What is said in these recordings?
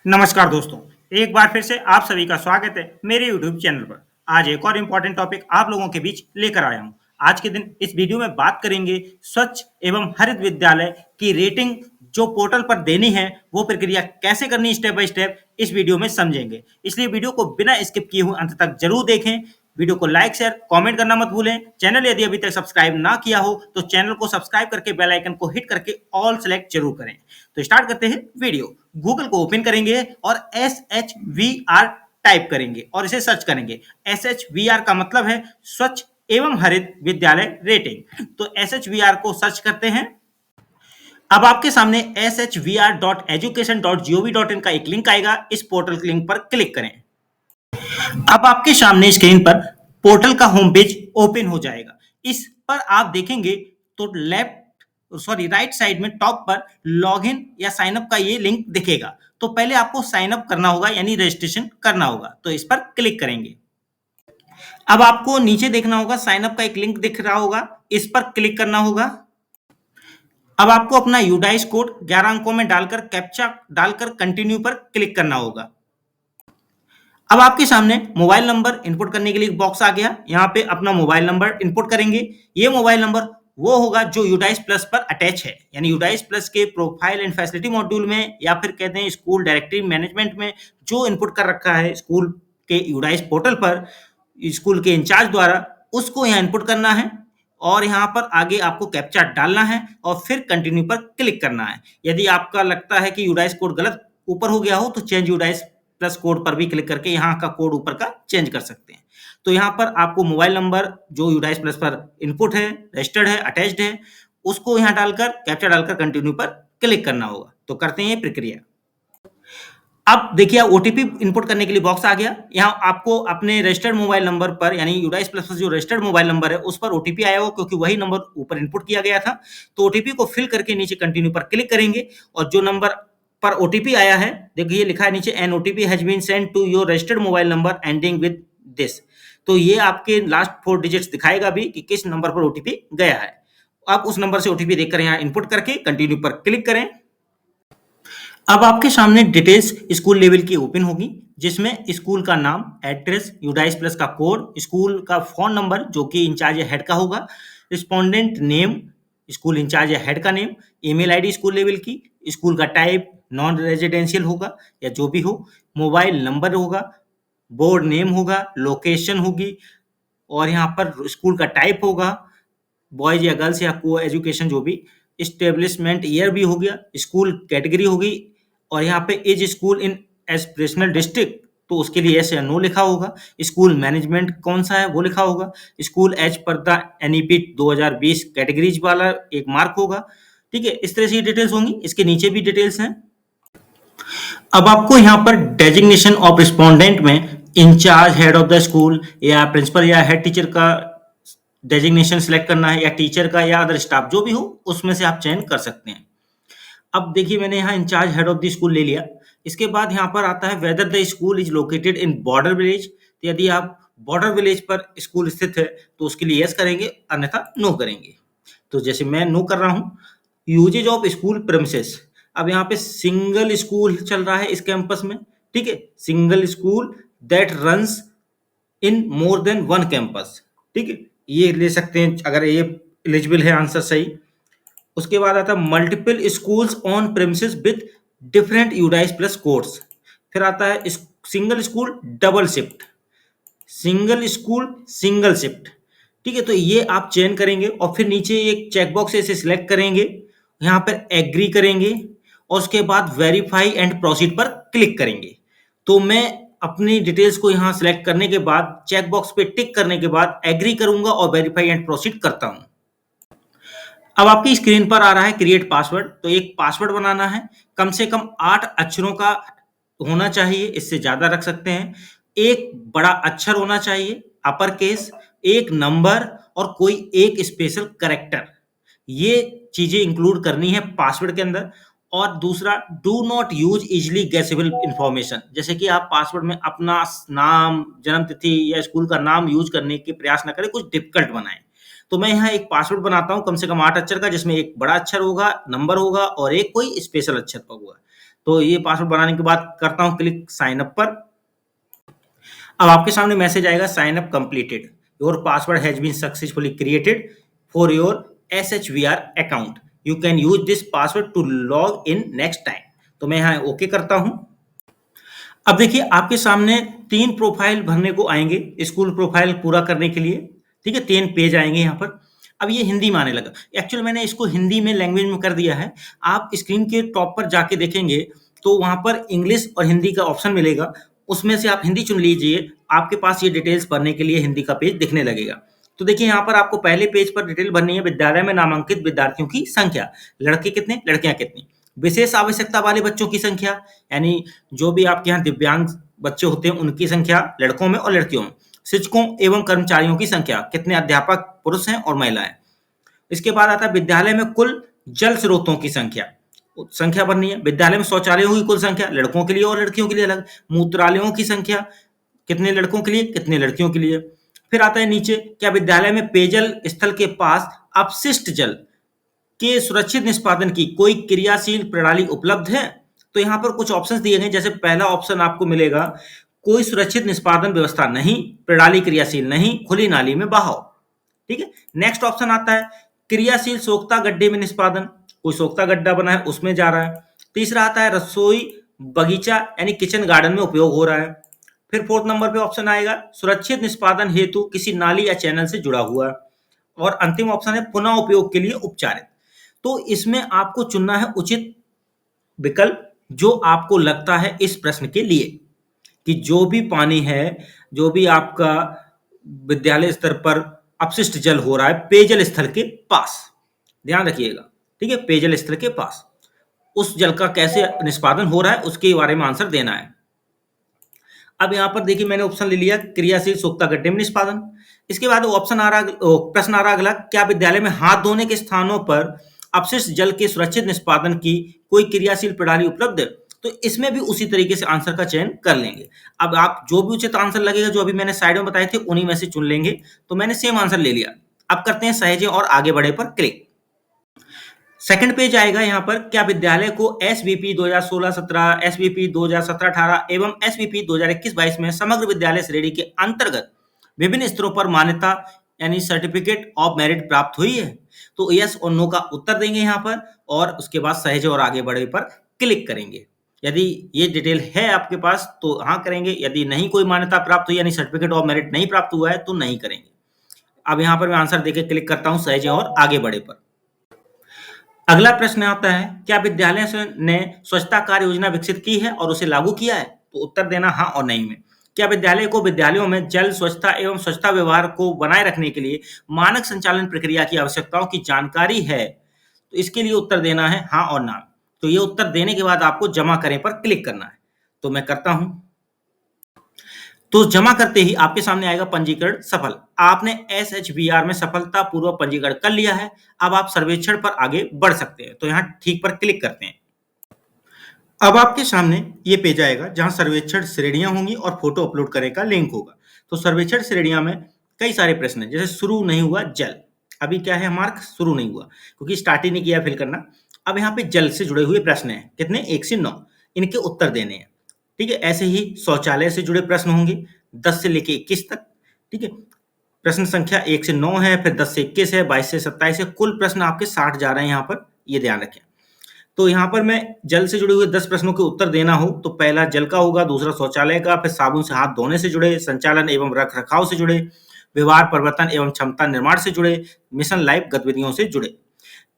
नमस्कार दोस्तों, एक बार फिर से आप सभी का स्वागत है मेरे यूट्यूब चैनल पर। आज एक और इम्पोर्टेंट टॉपिक आप लोगों के बीच लेकर आया हूँ। आज के दिन इस वीडियो में बात करेंगे स्वच्छ एवं हरित विद्यालय की रेटिंग जो पोर्टल पर देनी है, वो प्रक्रिया कैसे करनी स्टेप बाय स्टेप इस वीडियो में समझेंगे। इसलिए वीडियो को बिना स्किप किए हुए अंत तक जरूर देखें। वीडियो को लाइक शेयर कमेंट करना मत भूलें। चैनल यदि अभी तक सब्सक्राइब ना किया हो तो चैनल को सब्सक्राइब करके बेल आइकन को हिट करके ऑल सेलेक्ट जरूर करें। तो स्टार्ट करते हैं वीडियो। गूगल को ओपन करेंगे और SHVR टाइप करेंगे और इसे सर्च करेंगे। SHVR का मतलब है स्वच्छ एवं हरित विद्यालय रेटिंग। तो SHVR को सर्च करते हैं। अब आपके सामने shvr.education.gov.in का एक लिंक आएगा। इस पोर्टल के लिंक पर क्लिक करें। अब आपके सामने स्क्रीन पर पोर्टल का होम पेज ओपन हो जाएगा। इस पर आप देखेंगे तो राइट साइड में टॉप पर लॉगिन या साइन अप का ये लिंक दिखेगा। तो पहले आपको साइन अप करना होगा यानी रजिस्ट्रेशन करना होगा। तो इस पर क्लिक करेंगे। अब आपको नीचे देखना होगा साइन अप का एक लिंक दिख रहा होगा, इस पर क्लिक करना होगा। अब आपको अपना यूडाइस कोड 11 अंकों में डालकर कैप्चा डालकर कंटिन्यू पर क्लिक करना होगा। अब आपके सामने मोबाइल नंबर इनपुट करने के लिए एक बॉक्स आ गया। यहाँ पे अपना मोबाइल नंबर इनपुट करेंगे। ये मोबाइल नंबर वो होगा जो यूडाइस प्लस पर अटैच है, यानी यूडाइस प्लस के प्रोफाइल एंड फैसिलिटी मॉड्यूल में या फिर कहते हैं स्कूल डायरेक्टरी मैनेजमेंट में जो इनपुट कर रखा है स्कूल के यूडाइस पोर्टल पर स्कूल के इंचार्ज द्वारा, उसको यहाँ इनपुट करना है और यहाँ पर आगे आपको कैप्चा डालना है और फिर कंटिन्यू पर क्लिक करना है। यदि आपका लगता है कि यूडाइस कोड गलत ऊपर हो गया हो तो चेंज यूडाइस प्लस कोड पर भी क्लिक करके यहाँ का कोड ऊपर का चेंज कर सकते हैं। तो यहाँ पर आपको मोबाइल नंबर जो यूडाइस प्लस पर इनपुट है, रजिस्टर्ड है, अटैच्ड है, उसको यहाँ डालकर कैप्चा डालकर कंटिन्यू पर क्लिक करना होगा। तो करते हैं ये प्रक्रिया। अब देखिए ओटीपी इनपुट करने के लिए बॉक्स आ गया। यहाँ आपको अपने रजिस्टर्ड मोबाइल नंबर पर यानी यूडाइस प्लस जो रजिस्टर्ड मोबाइल नंबर है उस पर ओटीपी आया हो, क्योंकि वही नंबर ऊपर इनपुट किया गया था। तो ओटीपी को फिल करके नीचे कंटिन्यू पर क्लिक करेंगे और जो नंबर पर ओटीपी आया है, देखिए लिखा है नीचे an OTP has been sent to your registered mobile number ending with this. तो ये आपके लास्ट 4 डिजिट्स दिखाएगा भी कि किस नंबर पर ओटीपी गया है। आप उस नंबर से ओटीपी देखकर यहाँ इनपुट करके कंटिन्यू पर क्लिक करें। अब आपके सामने डिटेल्स स्कूल लेवल की ओपन होगी, जिसमें स्कूल का नाम, एड्रेस, यूडाइस प्लस का कोड, स्कूल का फोन नंबर जो कि इंचार्ज या हेड का होगा, रिस्पोंडेंट नेम, स्कूल इंचार्ज या हेड का name, email ID school level की, स्कूल का टाइप नॉन रेजिडेंशियल होगा या जो भी हो, मोबाइल नंबर होगा, बोर्ड नेम होगा, लोकेशन होगी और यहाँ पर स्कूल का टाइप होगा, बॉयज या गर्ल्स या को एजुकेशन जो भी, इस्टेब्लिशमेंट ईयर भी हो गया, स्कूल कैटेगरी होगी और यहाँ पे is school in aspirational district तो उसके लिए यस या नो लिखा होगा, स्कूल मैनेजमेंट कौन सा है वो लिखा होगा, स्कूल एज पर द एनईपी 2020 कैटेगरीज वाला एक मार्क होगा। ठीक है, इस तरह से डिटेल्स होंगी। इसके नीचे भी डिटेल्स हैं। अब आपको यहाँ पर डेजिग्नेशन ऑफ रिस्पोंडेंट में incharge head of the school या प्रिंसिपल या हेड टीचर का डेजिग्नेशन सिलेक्ट करना है या टीचर का या अदर स्टाफ जो भी हो उसमें से आप चयन कर सकते हैं। अब देखिए मैंने यहाँ incharge head of the school ले लिया। इसके बाद यहाँ पर आता है whether the school is located in border village. तो यदि आप बॉर्डर विलेज पर स्कूल स्थित है तो उसके लिए यस करेंगे, अन्यथा नो करेंगे। तो जैसे मैं नो कर रहा हूँ। यूजेज ऑफ स्कूल प्रेमिसेस, अब यहाँ पे सिंगल स्कूल चल रहा है इस कैंपस में। ठीक है, single school that runs in more than one campus. ठीक है, ये ले सकते हैं अगर ये एलिजिबल है, आंसर सही। उसके बाद आता है multiple schools on premises with different UDISE plus codes. फिर आता है single school double shift, single school single shift. ठीक है, तो ये आप चयन करेंगे और फिर नीचे एक चेकबॉक्स है, इसे सिलेक्ट करेंगे, यहाँ पर एग्री करेंगे और उसके बाद वेरीफाई एंड प्रोसीड पर क्लिक करेंगे। तो मैं अपनी डिटेल्स को यहाँ सिलेक्ट करने के बाद चेकबॉक्स पे टिक करने के बाद एग्री करूंगा और वेरीफाई एंड प्रोसीड करता हूं। अब आपकी स्क्रीन पर आ रहा है क्रिएट पासवर्ड। तो एक पासवर्ड बनाना है, कम से कम 8 अक्षरों का होना चाहिए, इससे ज्यादा रख सकते हैं। एक बड़ा अक्षर होना चाहिए अपर केस, एक नंबर और कोई एक स्पेशल करेक्टर, ये चीजें इंक्लूड करनी है पासवर्ड के अंदर। और दूसरा, do not use easily guessable information, जैसे कि आप पासवर्ड में अपना नाम, जन्म तिथि या स्कूल का नाम यूज करने के प्रयास न करें, कुछ डिफिकल्ट बनाएं। तो मैं यहाँ एक पासवर्ड बनाता हूँ कम से कम 8 अक्षर का, जिसमें एक बड़ा अक्षर होगा, नंबर होगा और एक कोई स्पेशल अक्षर होगा। तो ये पासवर्ड बनाने के बाद करता हूँ क्लिक साइन अप पर। अब आपके सामने मैसेज आएगा sign up completed, your password has been successfully created for your SHVR account, you can use this password to log in next time. तो मैं यहाँ ओके करता हूँ। अब देखिए आपके सामने 3 प्रोफाइल भरने को आएंगे स्कूल प्रोफाइल पूरा करने के लिए, ठीक है, 3 पेज आएंगे यहाँ पर। अब ये हिंदी में आने लगा, एक्चुअल मैंने इसको हिंदी में लैंग्वेज में कर दिया है। आप स्क्रीन के टॉप पर जाके देखेंगे तो वहाँ पर इंग्लिश और हिंदी का ऑप्शन मिलेगा, उसमें से आप हिंदी चुन लीजिए, आपके पास ये डिटेल्स भरने के लिए हिंदी का पेज दिखने लगेगा। तो देखिए यहाँ पर आपको पहले पेज पर डिटेल भरनी है, विद्यालय में नामांकित विद्यार्थियों की संख्या, लड़के कितने लड़कियां कितनी, विशेष आवश्यकता वाले बच्चों की संख्या, यानी जो भी आपके यहाँ दिव्यांग बच्चे होते हैं उनकी संख्या लड़कों में और लड़कियों में, शिक्षकों एवं कर्मचारियों की संख्या, कितने अध्यापक पुरुष हैं और महिलाएं। इसके बाद आता है विद्यालय में कुल जल स्रोतों की संख्या भरनी है, विद्यालय में शौचालयों की कुल संख्या, लड़कों के लिए और लड़कियों के लिए अलग, मूत्रालयों की संख्या, कितने लड़कों के लिए कितने लड़कियों के लिए। फिर आता है नीचे, क्या विद्यालय में पेयजल स्थल के पास अपशिष्ट जल के सुरक्षित निष्पादन की कोई क्रियाशील प्रणाली उपलब्ध है। तो यहाँ पर कुछ ऑप्शंस दिए गए, जैसे पहला ऑप्शन आपको मिलेगा कोई सुरक्षित निष्पादन व्यवस्था नहीं, प्रणाली क्रियाशील नहीं, खुली नाली में बहाव, ठीक है। नेक्स्ट ऑप्शन आता है क्रियाशील सोख्ता गड्ढे में निष्पादन, कोई सोख्ता गड्ढा बना है उसमें जा रहा है। तीसरा आता है रसोई बगीचा यानी किचन गार्डन में उपयोग हो रहा है। फिर 4th नंबर पे ऑप्शन आएगा सुरक्षित निष्पादन हेतु किसी नाली या चैनल से जुड़ा हुआ है। और अंतिम ऑप्शन है पुनः उपयोग के लिए उपचारित। तो इसमें आपको चुनना है उचित विकल्प जो आपको लगता है इस प्रश्न के लिए, कि जो भी पानी है, जो भी आपका विद्यालय स्तर पर अपशिष्ट जल हो रहा है पेयजल स्थल के पास, ध्यान रखिएगा, ठीक है, पेयजल स्थल के पास उस जल का कैसे निष्पादन हो रहा है उसके बारे में आंसर देना है। अब यहाँ पर देखिए मैंने ऑप्शन ले लिया क्रियाशील सोख्ता गड्ढे में निष्पादन। इसके बाद ऑप्शन आ रहा, प्रश्न आ रहा अगला, क्या विद्यालय में हाथ धोने के स्थानों पर अपशिष्ट जल के सुरक्षित निष्पादन की कोई क्रियाशील प्रणाली उपलब्ध है। तो इसमें भी उसी तरीके से आंसर का चयन कर लेंगे। अब आप जो भी उचित आंसर लगेगा जो अभी मैंने साइड में बताए थे उन्हीं में से चुन लेंगे। तो मैंने सेम आंसर ले लिया। अब करते हैं सहेजे और आगे बढ़े पर क्लिक। सेकंड पेज आएगा यहाँ पर, क्या विद्यालय को SVP 2016-17, SVP 2017-18 एवं SVP 2021-22 में समग्र विद्यालय श्रेणी के अंतर्गत विभिन्न स्तरों पर मान्यता यानी सर्टिफिकेट ऑफ मेरिट प्राप्त हुई है। तो यस और नो का उत्तर देंगे यहाँ पर और उसके बाद सहेजे और आगे बढ़े पर क्लिक करेंगे। यदि ये डिटेल है आपके पास तो हाँ करेंगे, यदि नहीं कोई मान्यता प्राप्त हुई यानी सर्टिफिकेट ऑफ मेरिट नहीं प्राप्त हुआ है तो नहीं करेंगे। अब यहाँ पर मैं आंसर देके क्लिक करता हूँ सहेजे और आगे बढ़े पर। अगला प्रश्न आता है, क्या विद्यालय ने स्वच्छता कार्य योजना विकसित की है और उसे लागू किया है। तो उत्तर देना हाँ और नहीं में। क्या विद्यालय को विद्यालयों में जल स्वच्छता एवं स्वच्छता व्यवहार को बनाए रखने के लिए मानक संचालन प्रक्रिया की आवश्यकताओं की जानकारी है। तो इसके लिए उत्तर देना है हाँ और ना। तो ये उत्तर देने के बाद आपको जमा करें पर क्लिक करना है। तो मैं करता हूं। तो जमा करते ही आपके सामने आएगा पंजीकरण सफल। आपने SHVR में सफलतापूर्वक पंजीकरण कर लिया है। अब आप सर्वेक्षण पर आगे बढ़ सकते हैं। तो यहाँ ठीक पर क्लिक करते हैं। अब आपके सामने ये पेज आएगा जहां सर्वेक्षण श्रेणियां होंगी और फोटो अपलोड करने का लिंक होगा। तो सर्वेक्षण श्रेणियां में कई सारे प्रश्न हैं, जैसे शुरू नहीं हुआ जल, अभी क्या है मार्क शुरू नहीं हुआ क्योंकि स्टार्ट ही नहीं किया फिल करना। अब यहाँ पे जल से जुड़े हुए प्रश्न हैं, कितने 1 से 9, इनके उत्तर देने हैं, ठीक है। ऐसे ही शौचालय से जुड़े प्रश्न होंगे 10 से लेके 21 तक, ठीक है। प्रश्न संख्या 1 से 9 है, फिर 10 से 21 है, 22 से 27 है, कुल प्रश्न आपके 60 जा रहे हैं यहाँ पर, ये ध्यान रखें। तो यहाँ पर मैं जल से जुड़े हुए 10 प्रश्नों के उत्तर देना हो तो पहला जल का होगा, दूसरा शौचालय का, फिर साबुन से हाथ धोने से जुड़े, संचालन एवं रख रखाव से जुड़े, व्यवहार परिवर्तन एवं क्षमता निर्माण से जुड़े, मिशन लाइफ गतिविधियों से जुड़े।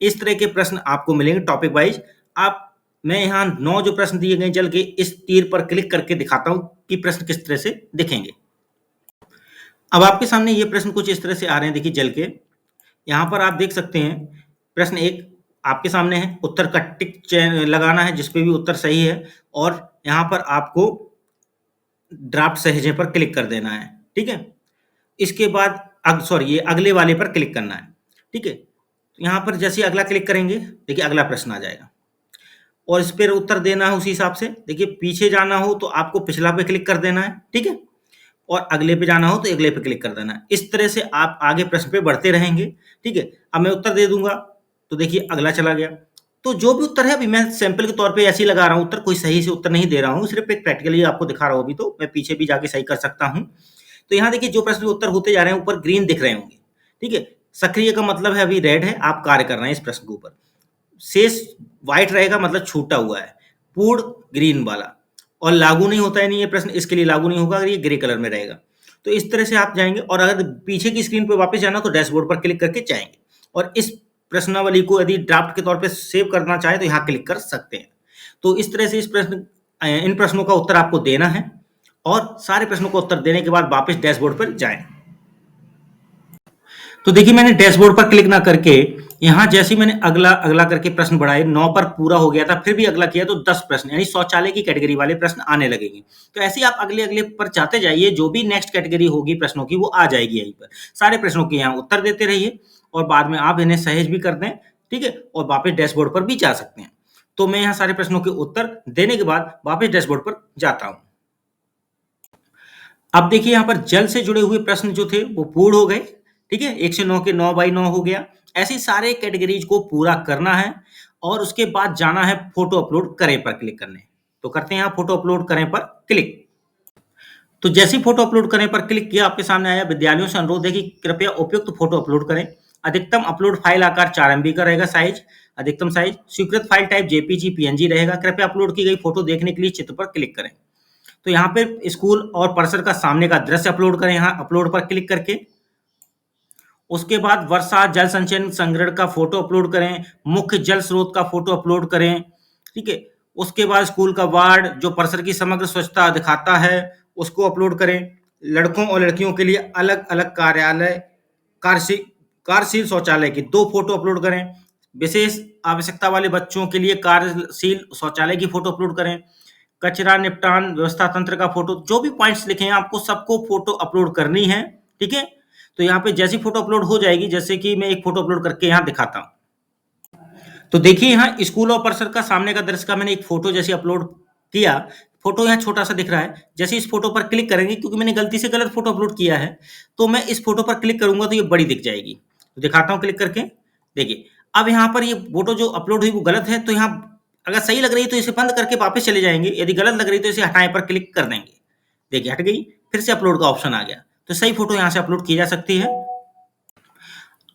इस तरह के प्रश्न आपको मिलेंगे टॉपिक वाइज। आप मैं यहाँ 9 जो प्रश्न दिए गए जल के, इस तीर पर क्लिक करके दिखाता हूँ कि प्रश्न किस तरह से दिखेंगे। अब आपके सामने ये प्रश्न कुछ इस तरह से आ रहे हैं, देखिए जल के। यहाँ पर आप देख सकते हैं प्रश्न 1 आपके सामने है, उत्तर का टिक लगाना है जिसपे भी उत्तर सही है और यहाँ पर आपको ड्राफ्ट सहेजे पर क्लिक कर देना है, ठीक है। इसके बाद ये अगले वाले पर क्लिक करना है, ठीक है। यहाँ पर जैसे अगला क्लिक करेंगे देखिए अगला प्रश्न आ जाएगा और इस पर उत्तर देना है उसी हिसाब से। देखिए पीछे जाना हो तो आपको पिछला पे क्लिक कर देना है, ठीक है, और अगले पे जाना हो तो अगले पे क्लिक कर देना है। इस तरह से आप आगे प्रश्न पे बढ़ते रहेंगे, ठीक है। अब मैं उत्तर दे दूंगा तो देखिए अगला चला गया, तो जो भी उत्तर है अभी मैं सैंपल के तौर पे ऐसे ही लगा रहा हूँ उत्तर, कोई सही से उत्तर नहीं दे रहा हूँ, सिर्फ एक प्रैक्टिकली आपको दिखा रहा हूँ अभी, तो मैं पीछे भी जाके सही कर सकता हूँ। तो यहाँ देखिए जो प्रश्न के उत्तर होते जा रहे हैं ऊपर ग्रीन दिख रहे होंगे, ठीक है। सक्रिय का मतलब है अभी रेड है, आप कार्य कर रहे हैं इस प्रश्न के ऊपर। शेष व्हाइट रहेगा मतलब छूटा हुआ है, पूर्ण ग्रीन वाला, और लागू नहीं होता है नहीं ये प्रश्न, इसके लिए लागू नहीं होगा अगर ये ग्रे कलर में रहेगा। तो इस तरह से आप जाएंगे, और अगर पीछे की स्क्रीन पर वापस जाना तो डैशबोर्ड पर क्लिक करके जाएंगे, और इस प्रश्नावली को यदि ड्राफ्ट के तौर पे सेव करना चाहे तो यहाँ क्लिक कर सकते हैं। तो इस तरह से इन प्रश्नों का उत्तर आपको देना है, और सारे प्रश्नों का उत्तर देने के बाद वापस डैशबोर्ड पर जाएं। तो देखिए मैंने डैशबोर्ड पर क्लिक ना करके यहाँ जैसे ही मैंने अगला अगला करके प्रश्न बढ़ाए, 9 पर पूरा हो गया था, फिर भी अगला किया तो 10 प्रश्न यानी शौचालय की कैटेगरी वाले प्रश्न आने लगेंगे। तो ऐसे ही आप अगले अगले पर जाते जाइए, जो भी नेक्स्ट कैटेगरी होगी प्रश्नों की वो आ जाएगी यहीं पर। सारे प्रश्नों के यहाँ उत्तर देते रहिए, और बाद में आप इन्हें सहेज भी कर दें, ठीक है, और वापस डैशबोर्ड पर भी जा सकते हैं। तो मैं यहाँ सारे प्रश्नों के उत्तर देने के बाद वापस डैशबोर्ड पर जाता हूँ। अब देखिए यहाँ पर जल से जुड़े हुए प्रश्न जो थे वो पूर्ण हो गए, ठीक है, 1 से 9 के 9 बाई 9 हो गया। ऐसे ही सारे कैटेगरीज को पूरा करना है, और उसके बाद जाना है फोटो अपलोड करें पर क्लिक करने। तो करते हैं यहाँ फोटो अपलोड करें पर क्लिक। तो जैसे ही फोटो अपलोड करें पर क्लिक किया, आपके सामने आया विद्यालयों से अनुरोध है कि कृपया उपयुक्त फोटो अपलोड करें। अधिकतम अपलोड फाइल आकार 4 MB का रहेगा साइज, अधिकतम साइज। स्वीकृत फाइल टाइप जेपीजी पीएनजी रहेगा। कृपया अपलोड की गई फोटो देखने के लिए चित्र पर क्लिक करें। तो यहाँ पे स्कूल और परिसर का सामने का दृश्य अपलोड करें, यहाँ अपलोड पर क्लिक करके। उसके बाद वर्षा जल संचयन संग्रहण का फोटो अपलोड करें, मुख्य जल स्रोत का फोटो अपलोड करें, ठीक है। उसके बाद स्कूल का वार्ड जो परिसर की समग्र स्वच्छता दिखाता है उसको अपलोड करें। लड़कों और लड़कियों के लिए अलग अलग कार्यालय कार्यशील शौचालय की 2 फोटो अपलोड करें। विशेष आवश्यकता वाले बच्चों के लिए कार्यशील शौचालय की फोटो अपलोड करें। कचरा निपटान व्यवस्था तंत्र का फोटो, जो भी पॉइंट्स लिखे हैं आपको सबको फोटो अपलोड करनी है, ठीक है। तो यहाँ पे जैसी फोटो अपलोड हो जाएगी, जैसे कि मैं एक फोटो अपलोड करके यहाँ दिखाता हूँ। तो देखिए यहाँ स्कूल और परिसर का सामने का दृश्य का मैंने एक फोटो जैसे अपलोड किया। फोटो यहाँ छोटा सा दिख रहा है, जैसे इस फोटो पर क्लिक करेंगे, क्योंकि मैंने गलती से गलत फोटो अपलोड किया है, तो मैं इस फोटो पर क्लिक करूंगा तो ये बड़ी दिख जाएगी। तो दिखाता हूँ क्लिक करके, देखिए अब यहाँ पर ये फोटो जो अपलोड हुई वो गलत है, तो यहाँ अगर सही लग रही है तो इसे बंद करके वापस चले जाएंगे, यदि गलत लग रही है तो इसे हटाएं पर क्लिक कर देंगे। देखिए हट गई, फिर से अपलोड का ऑप्शन आ गया। तो सही फोटो यहाँ से अपलोड की जा सकती है।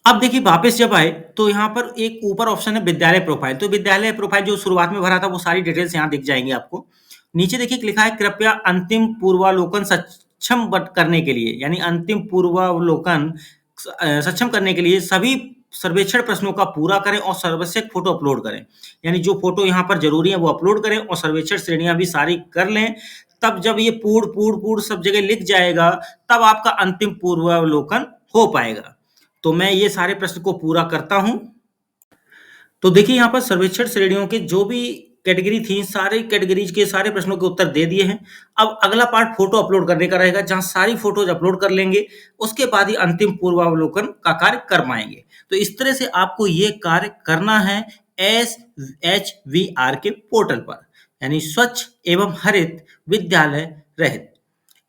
अब देखिए वापस जब आए तो यहाँ पर एक ऊपर ऑप्शन है विद्यालय प्रोफाइल। तो विद्यालय प्रोफाइल जो शुरुआत में भरा था वो सारी डिटेल्स यहाँ दिख जाएंगी आपको। नीचे देखिए लिखा है कृपया अंतिम पूर्वावलोकन सक्षम करने के लिए, यानी अंतिम पूर्वावलोकन सक्षम करने के लिए सभी सर्वेक्षण प्रश्नों का पूरा करें और सर्वश्रेष्ठ फोटो अपलोड करें। यानी जो फोटो यहाँ पर जरूरी है वो अपलोड करें और सर्वेक्षण श्रेणियां भी सारी कर लें। तब जब ये पूर्ण पूर्ण पूर्ण सब जगह लिख जाएगा तब आपका अंतिम पूर्वावलोकन हो पाएगा। तो मैं ये सारे प्रश्न को पूरा करता हूं। तो देखिए यहाँ पर सर्वेक्षण श्रेणियों के जो भी कैटेगरी थी, सारे कैटेगरीज के सारे प्रश्नों के उत्तर दे दिए हैं। अब अगला पार्ट फोटो अपलोड करने का रहेगा, जहां सारी फोटोज अपलोड कर लेंगे, उसके बाद ही अंतिम पूर्वावलोकन का कार्य कर पाएंगे। तो इस तरह से आपको ये कार्य करना है SHVR के पोर्टल पर, यानी स्वच्छ एवं हरित विद्यालय रहित,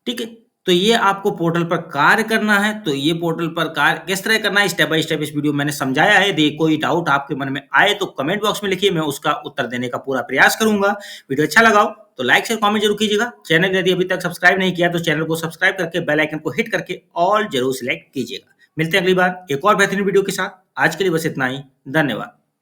ठीक है। तो ये आपको पोर्टल पर कार्य करना है। तो ये पोर्टल पर कार्य किस तरह करना है स्टेप बाय स्टेप इस वीडियो में मैंने समझाया है। यदि कोई डाउट आपके मन में आए तो कमेंट बॉक्स में लिखिए, मैं उसका उत्तर देने का पूरा प्रयास करूंगा। वीडियो अच्छा लगा हो तो लाइक शेयर कमेंट जरूर कीजिएगा। चैनल यदि अभी तक सब्सक्राइब नहीं किया तो चैनल को सब्सक्राइब करके बेल आइकन को हिट करके ऑल जरूर सिलेक्ट कीजिएगा। मिलते हैं अगली बार एक और बेहतरीन वीडियो के साथ। आज के लिए बस इतना ही, धन्यवाद।